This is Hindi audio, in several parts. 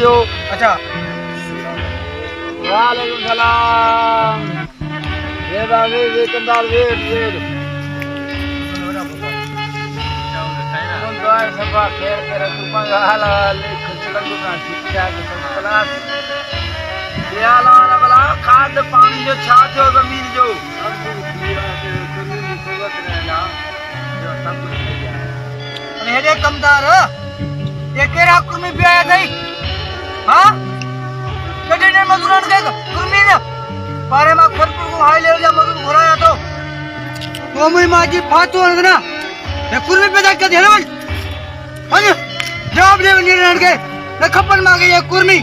जो। अच्छा वालेकुम सलाम। ये बाबे ये कंदार वेट वेट तुम तो आए सफा खैर करे तू पंगा हाला लिख लगू ना ठीक ठाक क्लास ये हाला ना बला खाद पानी जो छा जो जमीन जो અને હેડે કમદાર એ કેરા કુર્મી બેયા થઈ હા કડીને મજૂરાન કે કુર્મી ને પારે માં ખરપુર કો હાઈ લેવલ મજૂર ભરાયા તો મુઈ માજી ફાતો ના એ કુર્મી પેદા કે દેલવન હને જવાબ દેવ નિર્ણય કે ને ખપન માંગે એ કુર્મી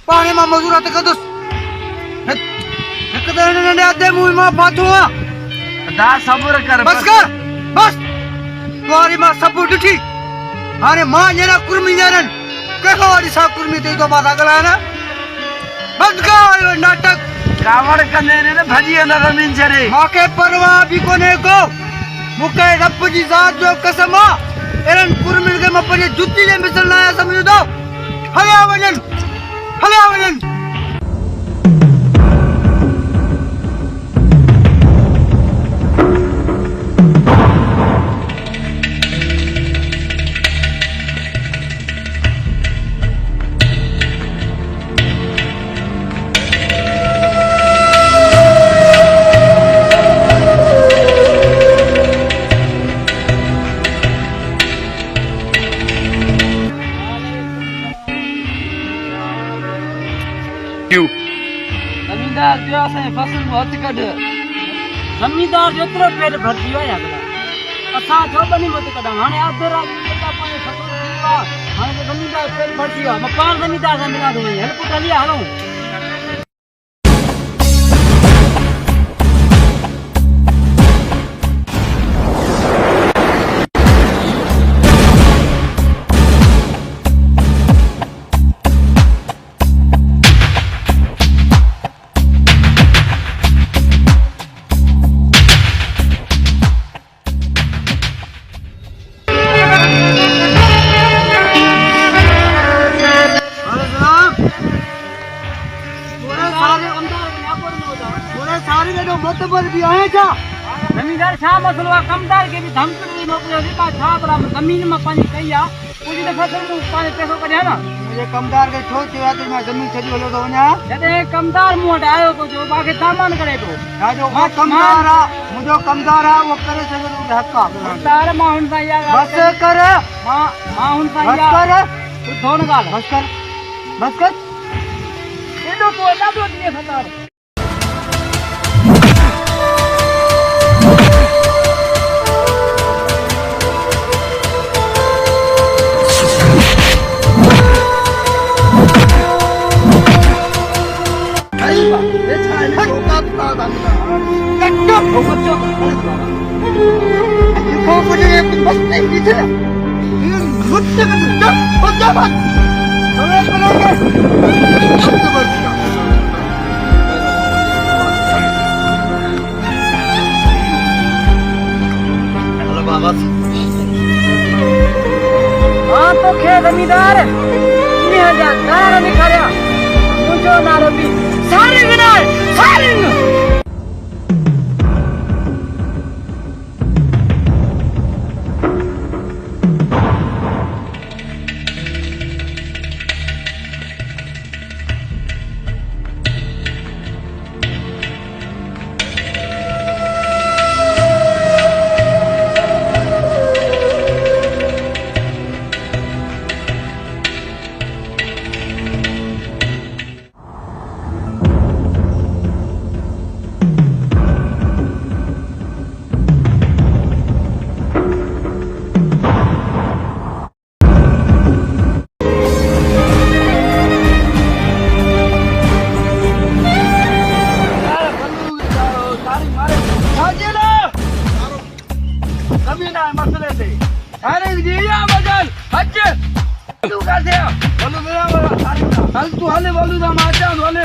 પારે માં મજૂરા તો કદસ કદને ને દે મુઈ માં ફાતો दा सब्र कर बस तुम्हारी मां सब उठी अरे मां जना कुर्मी जरन के वाली सा कुर्मी ते तो बात गला ना बंद कर नाटक कावड़ कने ने भजिए न रमीन चरे मां के परवा भी कोने को मुके रब जी जात जो कसम एरन कुर्मी के मपने जुत्ती ले मिसल लाया समझ दो हले आवजन जमींदार जो असां फसल में हथ कढ जमींदार जेतिरो पेट भरजी विया भला असां छो बनी मत कढूं हाणे अधु रात पता पाणी फसल हाणे तो जमींदार पेट भरजी विया मां पाण जमींदार सां मिलां थो हेल्प करिया हलो जमींदार छा मसलो आहे कमदार के भी धमकी मोकिलियो का छा भला जमीन में पानी कई आ पूरी दफ़ा तो पानी पैसो कढिया ना मुझे कमदार के छो चया तो मैं जमीन छडी हलो तो वना जदे कमदार मु वट आयो तो जो बाके सामान करे तो जो कमदार आ मुझो कमदार आ वो करे से हक आ कमदार मां हुन सा यार बस कर मां हुन सा बस कर तू थोन गाल बस कर एडो तो दादो दिए फतार हाँ तो खे जमींदार नारा निखारिया मुझो नारो भी सारे विनाश सारे तू हाले बोलू था माचा हाले